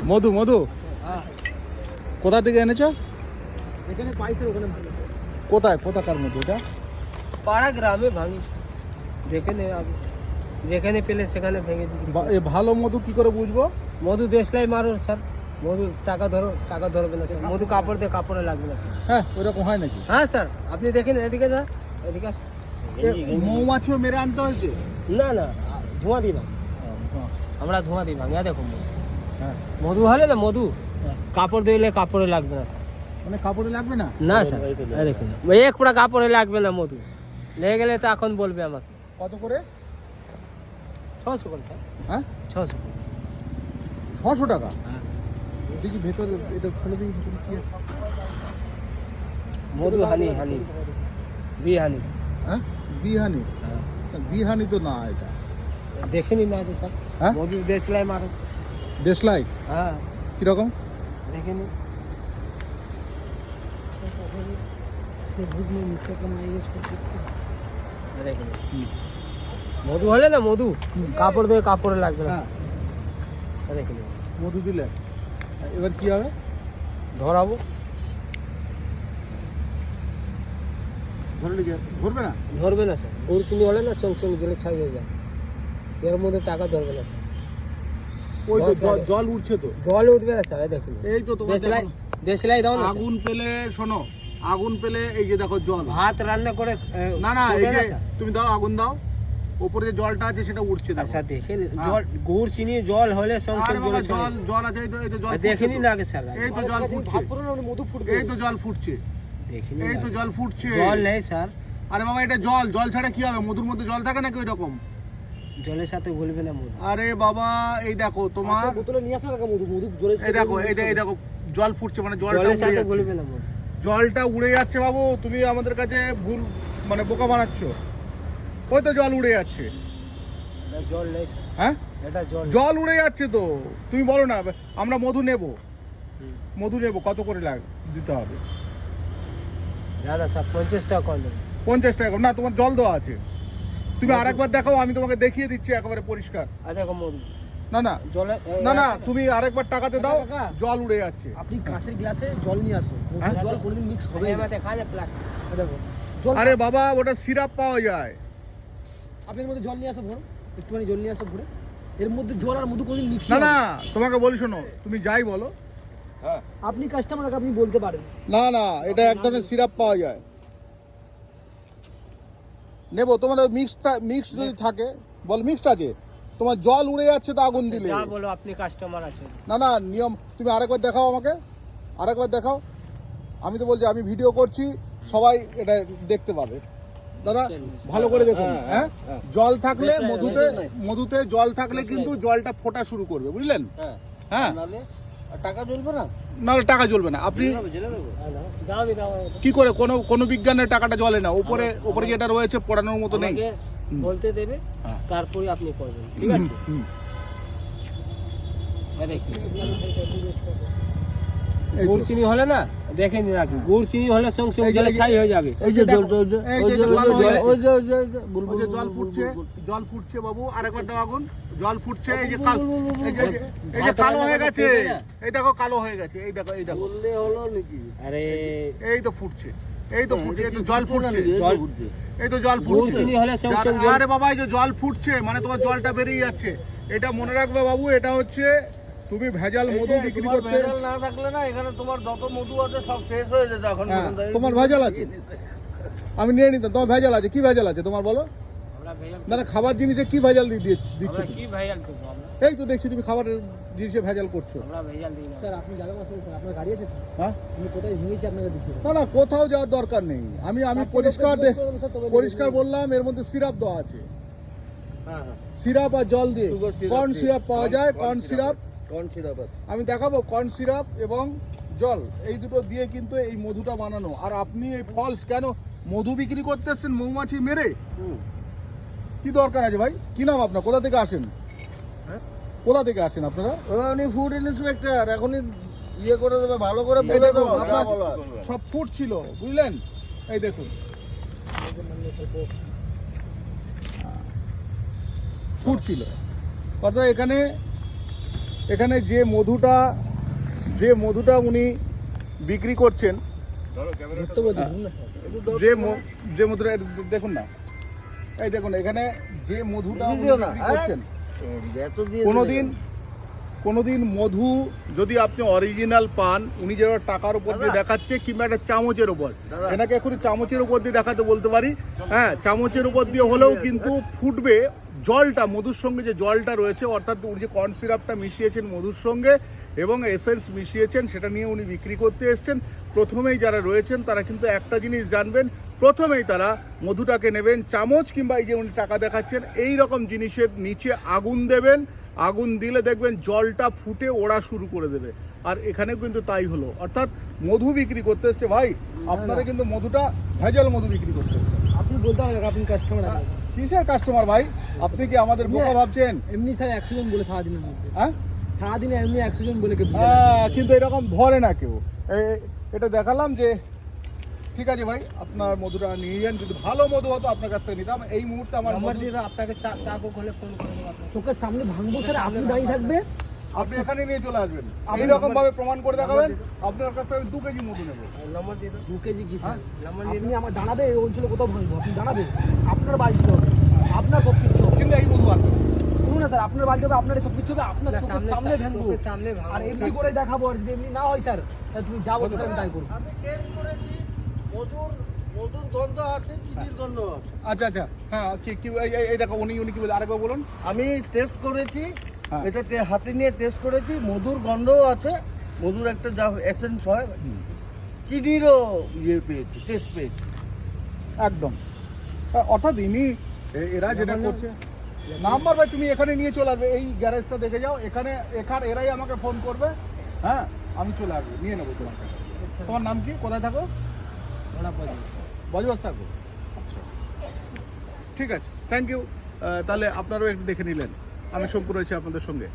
মধু মধু কোথা থেকে এনেছো? যেখানে পাইছে ওখানে ভাঙি। কোথায় কোথাকার মধু এটা? পাড়া গ্রামে ভাঙি, যেখানে যেখানে পেলে সেখানে ভেঙে দিই। এ ভালো মধু কি করে বুঝবো? মধু দেশলাই মারো স্যার, মধু টাকা ধরবে না স্যার, মধু কাপড় দিয়ে কাপড়ে লাগবে না স্যার। হ্যাঁ ওইরকম হয় নাকি? হ্যাঁ স্যার, আপনি দেখেন এদিকে যা, এদিকে আসুন। মৌমাছিও মেরে আনতে হয়েছে? না না, ধোঁয়া দিই ভাঙি, আমরা ধোঁয়া দিই ভাঙি। দেখো হ্যাঁ মধু হলে না, মধু কাপড় দিলে কাপড়ে লাগবে না স্যার। মানে কাপড়ে লাগবে না? না স্যার, দেখুন এক পুরা কাপড়ে লাগবে না, মধু লেগে গেলে তো এখন বলবে আমাকে। কত করে? 600 করে স্যার। হ্যাঁ 600। 600 টাকা? হ্যাঁ স্যার। দেখি ভেতরে এটা খুলে দেখি ভিতরে কি আছে। মধু হানি বিহানি। হ্যাঁ বিহানি? বিহানি তো না এটা। দেখেনি না তো স্যার, হ্যাঁ মধু দেশলাই মারো। দেশলাই? হ্যাঁ কিরকম? দেখেনি মধু হলে না, মধু কাপড় দিয়ে কাপড়ে লাগবে না। হ্যাঁ দেখেনি মধু দিলে এবার কি হবে? ধরাবো। ধরবে না? ধরবে না স্যার, গুড় চিনি হলে না সঙ্গে সঙ্গে জলে ছাই হয়ে যায়, এর মধ্যে টাকা ধরবে না স্যার। ওই তো জল উঠছে তো। জল উঠবে না স্যার, দেখুন এই তো তোমার দেশলাই দাও না। আগুন পেলে শোনো, আগুন পেলে এই যে দেখো জল। ভাত রান্না করে না না, এই যে তুমি দাও আগুন দাও, উপরে যে জলটা আছে সেটা উঠছে দেখো। আচ্ছা দেখেন, জল গুড় চিনি জল হলে সঙ্গে সঙ্গে জল জল আছে, এই তো জল দেখেনি না আগে স্যার, এই তো জল ফুটছে, মধু ফুটবে, এই তো জল ফুটছে, দেখিনি এই তো জল ফুটছে। জল নেই স্যার। আরে বাবা এটা জল, জল ছাড়া কি হবে? মধুর মধ্যে জল থাকে নাকি ওই রকম? জলের সাথে গলবে না মধু। আরে বাবা এই দেখো তোমার বোতলে নিয়ে আসো কাকা, মধু মধু জলে এই দেখো, এই দেখো জল ফুটছে, মানে জলটা জলের উড়ে সাথে যাচ্ছে, গলবে না মধু। জলটা উড়ে যাচ্ছে। বাবু তুমি আমাদের কাছে ভুল মানে বোকা বানাচ্ছ। ওই তো জল উড়ে যাচ্ছে। এটা জল নেই স্যার। হ্যাঁ এটা জল জল উড়ে যাচ্ছে তো। তুমি বলো না আমরা মধু নেব, মধু নেব, কত করে দিতে হবে? দাদা স্যার 50 টাকা কম দেবেন। 50 টাকা না, তোমার জল দেওয়া আছে। তুমি আরেকবার দেখাও, আমি তোমাকে দেখিয়ে দিচ্ছি একেবারে পরিষ্কার। দেখো মধু না না জলে না না, তুমি আরেকবার টাকাতে দাও, জল উড়ে যাচ্ছে। আপনি কাঁচের গ্লাসে জল নিয়ে আসুন, জল কোনোদিন মিক্স হবে না। দেখো জল, আরে বাবা ওটা সিরাপ পাওয়া যায়। আপনি এর মধ্যে জল নিয়ে আসো ভরে, একটুখানি জল নিয়ে আসো ভরে, এর মধ্যে জল আর মধু কোনোদিন মিক্স না না, তোমাকে বলি শোনো, তুমি যাই বলো, হ্যাঁ আপনি কাস্টমার, আপনি বলতে পারেন। না না, এটা এক ধরনের সিরাপ পাওয়া যায়, নেবো। তোমার মিক্স যদি থাকে বল, মিক্সড আছে। তোমার জল উড়ে যাচ্ছে তো আগুন দিলে। যা বলো, আপনি কাস্টমার আছেন। না না, নিয়ম তুমি আরেকবার দেখাও আমাকে, আরেকবার দেখাও। আমি তো বলছি আমি ভিডিও করছি, সবাই এটা দেখতে পাবে। দাদা ভালো করে দেখুন। হ্যাঁ জল থাকলে মধুতে জল থাকলে কিন্তু জলটা ফোটা শুরু করবে, বুঝলেন? হ্যাঁ টাকা জ্বলবে না, নাহলে টাকা জ্বলবে না। আপনি কি করে কোনো বিজ্ঞানের টাকাটা জ্বলে না? উপরে যেটা রয়েছে পড়ানোর মতো নেই, বলতে দেবে, তারপরে আপনি করবেন, ঠিক আছে? গুড় চিনি হলে না, দেখেন নাকি গুড় চিনি হলে সঙ্গে সঙ্গে জলে ছাই হয়ে যাবে। এই যে জল ফুটছে, জল ফুটছে বাবু, আরেকবার দাও আগুন। জল ফুটছে, এই যে কালো হয়ে গেছে, এই দেখো কালো হয়ে গেছে, এই দেখো এই দেখো। বললে হলো নাকি? আরে এই তো ফুটছে, এই তো ফুটছে, এই তো জল ফুটছে, এই তো জল গুড় ফুটছে। চিনি হলে সঙ্গে সঙ্গে, আরে বাবা এই যে জল ফুটছে মানে তোমার জলটা বেরিয়ে যাচ্ছে। এটা মনে রাখবে বাবু, এটা হচ্ছে তুমি ভেজাল মধু বিক্রি করতে। ভেজাল না থাকলে না, এখানে তোমার যত মধু আছে সব শেষ হয়ে যেত এখন। তোমার ভেজাল আছে, আমি নিয়ে নিতাম। তোমার ভেজাল আছে, কি ভেজাল আছে তোমার বলো? না না, খাবার জিনিসে কি ভেজাল দিচ্ছ? কি ভেজাল করবো আমরা? এই তো দেখছি তুমি খাবারের জিনিসে ভেজাল করছো। আমরা ভেজাল দিই না স্যার। আপনি যাবেন স্যার, আপনার গাড়ি আছে? হ্যাঁ আমি কোথায় ভেঙেছি আপনাকে দেখিয়ে দেব। না না, কোথাও যাওয়ার দরকার নেই। আমি পরিষ্কার বললাম, এর মধ্যে সিরাপ দেওয়া আছে। হ্যাঁ সিরাপ আর জল দিয়ে কর্ন সিরাপ পাওয়া যায়, কর্ন সিরাপ। আমি দেখাবো কর্ন সিরাপ এবং জল, এই দুটো দিয়ে কিন্তু এই মধুটা বানানো। আর আপনি এই ফলস কেন মধু বিক্রি করতে এসছেন মৌমাছি মেরে? কি দরকার আছে ভাই? কি নাম আপনার? কোথা থেকে আসেন? কোথা থেকে আসেন আপনারা? উনি ফুড ইন্সপেক্টর, এখনই ইয়ে করে দেবে, ভালো করে এই দেখুন আপনার সব ফুড ছিল, বুঝলেন? এই দেখুন ফুড ছিল, অর্থাৎ এখানে এখানে যে মধুটা উনি বিক্রি করছেন, যে মধুটা দেখুন না, এই দেখুন এখানে যে মধুটা উনি বিক্রি করছেন, কোনোদিন মধু যদি আপনি অরিজিনাল পান, উনি যেটা টাকার উপর দিয়ে দেখাচ্ছে কিংবা একটা চামচের উপর, এনাকে এখন চামচের উপর দিয়ে দেখাতে বলতে পারি, হ্যাঁ চামচের উপর দিয়ে হলেও কিন্তু ফুটবে জলটা, মধুর সঙ্গে যে জলটা রয়েছে, অর্থাৎ উনি যে কর্ন সিরাপটা মিশিয়েছেন মধুর সঙ্গে এবং এসেন্স মিশিয়েছেন, সেটা নিয়ে উনি বিক্রি করতে এসছেন। প্রথমেই যারা রয়েছেন তারা কিন্তু একটা জিনিস জানবেন, প্রথমেই তারা মধুটাকে নেবেন চামচ কিংবা এই যে উনি টাকা দেখাচ্ছেন এই রকম জিনিসের নিচে আগুন দেবেন, আগুন দিলে দেখবেন জলটা ফুটে ওড়া শুরু করে দেবে। আর এখানে কিন্তু তাই হলো, অর্থাৎ মধু বিক্রি করতে এসছে। ভাই আপনারা কিন্তু মধুটা ভেজাল মধু বিক্রি করতে এসছেন। আপনি বলতে হবে আপনি কাস্টমার, কিসের কাস্টমার ভাই? আপনি কি আমাদের বোকা ভাবছেন? এমনি স্যার 100 জন বলে সারাদিনের মধ্যে, হ্যাঁ সারাদিনে এমনি 100 জন বলে কিন্তু এরকম ধরে না কেউ। এটা দেখালাম যে ঠিক আছে ভাই, আপনার মধুটা নিয়ে যান, যদি ভালো মধু হতো আপনার কাছ থেকে নিতাম। এই মুহূর্তে আমার আপনাকে চাকু খুলে ফোন করে দেবো, চোখের সামনে ভাঙবো স্যার, আপনি দাঁড়িয়ে থাকবে, আপনি এখানে নিয়ে চলে আসবেন, এইরকম ভাবে প্রমাণ করে দেখাবেন, আপনার কাছ থেকে 2 কেজি মধু নেবো। নম্বর দিয়ে দাও। 2 কেজি কি স্যার? নম্বর দিয়ে আপনি আমার জানাবে এই অঞ্চলে কোথাও ভাঙবো, আপনি জানাবেন, আপনার বাড়ি দিতে হবে, আপনার সব কিছু হবে, কিন্তু এই মধু আসবে শুনুন না স্যার, আপনার বাড়ি হবে, আপনার সব কিছু হবে, আপনার চোখের সামনে ভাঙবো, আর এমনি করে দেখাবো। আর যদি এমনি না হয় স্যার, তাহলে তুমি যাও স্যার, আমি তাই করবো। আমি টেস্ট করেছি, মধুর গন্ধ আছে, চিনির গন্ধ আছে। আচ্ছা হ্যাঁ, এই দেখো উনি কি বলে, আরেকবার বলুন। আমি টেস্ট করেছি, হ্যাঁ। এটা হাতে নিয়ে টেস্ট করেছি, মধুর গন্ধও আছে, মধুর একটা যা এসেন্স হয়, চিনিরও পেয়েছি, টেস্ট পেয়েছি একদম। অর্থাৎ এরা যেটা করছে, নাম্বার ভাই তুমি এখানে নিয়ে চলে আসবে, এই গ্যারেজটা দেখে যাও, এরাই আমাকে ফোন করবে, হ্যাঁ আমি চলে আসবো, নিয়ে নেবো তোমার কাছে। তোমার নাম কি, কোথায় থাকো? বজবাস থাকো, আচ্ছা ঠিক আছে, থ্যাংক ইউ। তাহলে আপনারাও একটু দেখে নিলেন, আমি শঙ্কু রয়েছি আপনাদের সঙ্গে।